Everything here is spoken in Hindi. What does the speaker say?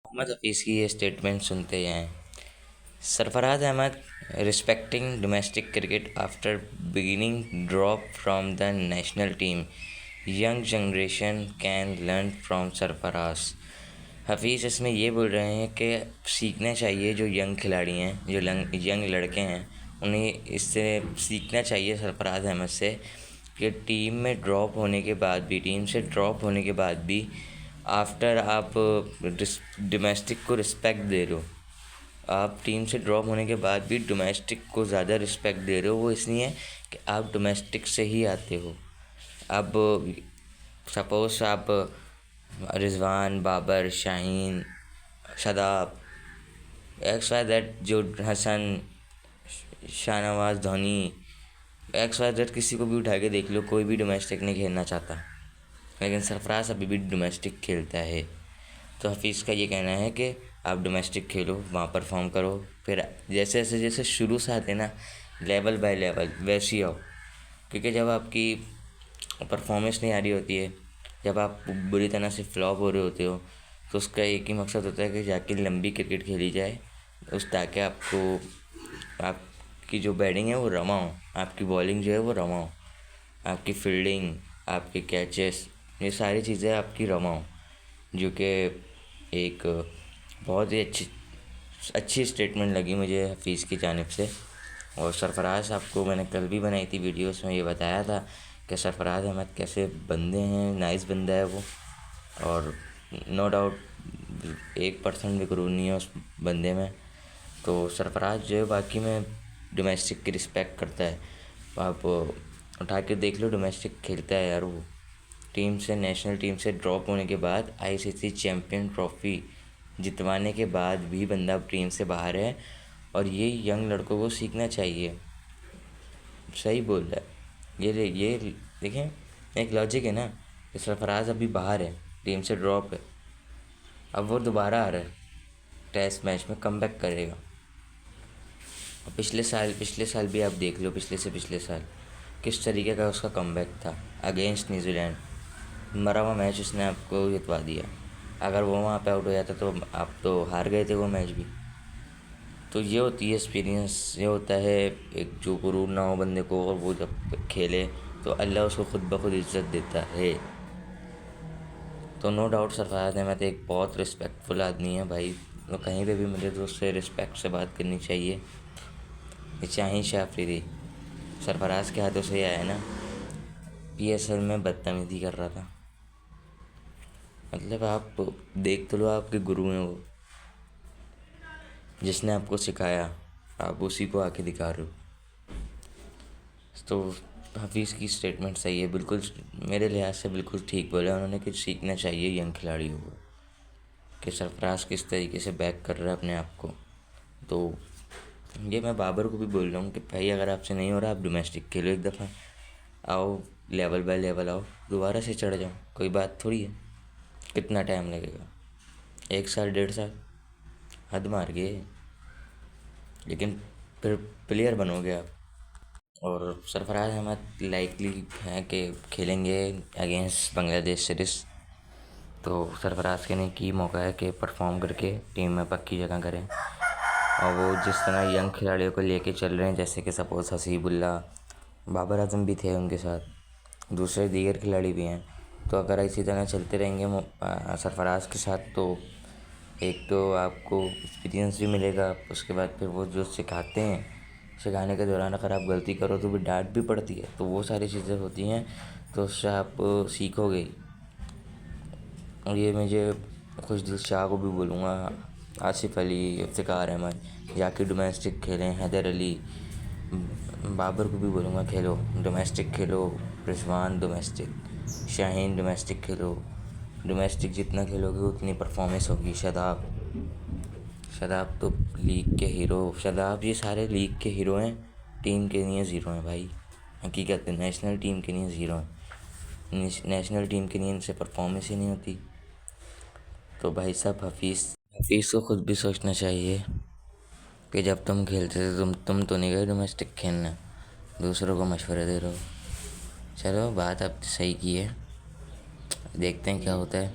मोहम्मद हफीज़ की ये स्टेटमेंट सुनते हैं। Sarfaraz Ahmed respecting domestic cricket after beginning drop from the national team, young generation can learn from Sarfaraz. Hafeez इसमें ये बोल रहे हैं कि सीखना चाहिए, जो यंग खिलाड़ी हैं, जो यंग लड़के हैं, उन्हें इससे सीखना चाहिए सरफराज अहमद से कि टीम में ड्रॉप होने के बाद भी, टीम से ड्रॉप होने के बाद भी आफ्टर आप डोमेस्टिक को रिस्पेक्ट दे रहे हो। आप टीम से ड्रॉप होने के बाद भी डोमेस्टिक को ज़्यादा रिस्पेक्ट दे रहे हो। वो इसलिए कि आप डोमेस्टिक से ही आते हो। अब सपोज़ आप Rizwan, Babar, Shaheen, Shadab, X Y Z, जो Hasan, Shahnawaz, Dhoni, X Y Z, किसी को भी उठा के देख लो, कोई भी डोमेस्टिक नहीं खेलना चाहता, लेकिन सरफराज अभी भी डोमेस्टिक खेलता है। तो हफीज़ का ये कहना है कि आप डोमेस्टिक खेलो, वहाँ परफॉर्म करो, फिर जैसे शुरू से आते ना, लेवल बाय लेवल वैसे ही आओ। क्योंकि जब आपकी परफॉर्मेंस नहीं आ रही होती है, जब आप बुरी तरह से फ्लॉप हो रहे होते हो, तो उसका एक ही मकसद होता है कि जाके लंबी क्रिकेट खेली जाए, उस ताकि आपकी जो बैटिंग है वो रमा हो, आपकी बॉलिंग जो है वो रमा हो, आपकी फील्डिंग, आपके कैचेस, ये सारी चीज़ें आपकी रमा हो। जो कि एक बहुत ही अच्छी स्टेटमेंट लगी मुझे हफीज़ की जानिब से। और सरफराज आपको मैंने कल भी बनाई थी वीडियो, उसमें ये बताया था कि सरफराज अहमद कैसे बंदे हैं, नाइस बंदा है वो। और नो डाउट 1% भी गुरूर नहीं है उस बंदे में। तो सरफराज जो है वाकई में डोमेस्टिक की रिस्पेक्ट करता है। आप उठा के देख लो, डोमेस्टिक खेलता है यार वो। टीम से, नेशनल टीम से ड्रॉप होने के बाद आईसीसी चैम्पियन ट्रॉफी जितवाने के बाद भी बंदा टीम से बाहर है, और ये यंग लड़कों को सीखना चाहिए। सही बोल रहा है ये देखें, एक लॉजिक है ना कि सरफराज अभी बाहर है, टीम से ड्रॉप है, अब वो दोबारा आ रहा है, टेस्ट मैच में कमबैक करेगा। और पिछले साल भी आप देख लो, पिछले साल किस तरीके का उसका कमबैक था अगेंस्ट न्यूजीलैंड। मरा हुआ मैच उसने आपको जितवा दिया। अगर वो वहाँ पे आउट हो जाता तो आप तो हार गए थे वो मैच भी। तो ये होती है एक्सपीरियंस, ये होता है एक, जो गुरूर ना हो बंदे को, और वो जब खेले तो अल्लाह उसको खुद ब खुद इज़्ज़त देता है। तो नो डाउट सरफराज अहमद एक बहुत रिस्पेक्टफुल आदमी है भाई। तो कहीं पे भी मुझे तो उससे रिस्पेक्ट से बात करनी चाहिए। ये शाहीन अफरीदी सरफराज के हाथों से ही आया ना, पीएसएल में बदतमीज़ी कर रहा था। मतलब आप देख तो लो, आपके गुरु हैं वो, जिसने आपको सिखाया, आप उसी को आके दिखा रहे हो। तो हफीज़ की स्टेटमेंट सही है, बिल्कुल मेरे लिहाज से बिल्कुल ठीक बोला उन्होंने कि सीखना चाहिए यंग खिलाड़ियों को कि सरफराज किस तरीके से बैक कर रहा है अपने आप को। तो ये मैं बाबर को भी बोल रहा हूँ कि भाई अगर आपसे नहीं हो रहा, आप डोमेस्टिक खेलो, एक दफ़ा आओ, लेवल बाय लेवल आओ, दोबारा से चढ़ जाओ, कोई बात थोड़ी है। कितना टाइम लगेगा, 1 साल 1.5 साल, हद मार गए, लेकिन फिर प्लेयर बनोगे आप। और सरफराज अहमद लाइकली हैं कि खेलेंगे अगेंस्ट बांग्लादेश सीरीज़। तो सरफराज के लिए की मौका है कि परफॉर्म करके टीम में पक्की जगह करें। और वो जिस तरह यंग खिलाड़ियों को लेके चल रहे हैं, जैसे कि सपोज़ हसीबुल्ला, बाबर आजम भी थे उनके साथ, दूसरे दीगर खिलाड़ी भी हैं। तो अगर इसी तरह चलते रहेंगे सरफराज के साथ, तो एक तो आपको एक्सपीरियंस भी मिलेगा, उसके बाद फिर वो जो सिखाते हैं, सिखाने के दौरान अगर आप गलती करो तो भी डांट भी पड़ती है, तो वो सारी चीज़ें होती हैं, तो उससे आप सीखोगे ही। और ये मुझे खुशदिल शाह को भी बोलूँगा, आसिफ अली, इफ्तिकार अहमद, जाके डोमेस्टिक खेलें, हैदर अली, बाबर को भी बोलूँगा खेलो डोमेस्टिक, खेलो रिजवान डोमेस्टिक, शाहीन डोमेस्टिक खेलो। डोमेस्टिक जितना खेलोगे उतनी परफॉर्मेंस होगी। शादाब तो लीग के हीरो, शादाब ये सारे लीग के हीरो हैं, टीम के लिए ज़ीरो हैं भाई। हकीकत है, नेशनल टीम के लिए ज़ीरो हैं, नेशनल टीम के लिए इनसे परफॉर्मेंस ही नहीं होती। तो भाई साहब हफीज़ को खुद भी सोचना चाहिए कि जब तुम खेलते थे, तुम तो नहीं गए डोमेस्टिक खेलना, दूसरों को मशवरे दे रहे हो। चलो, बात अब सही की है, देखते हैं क्या होता है।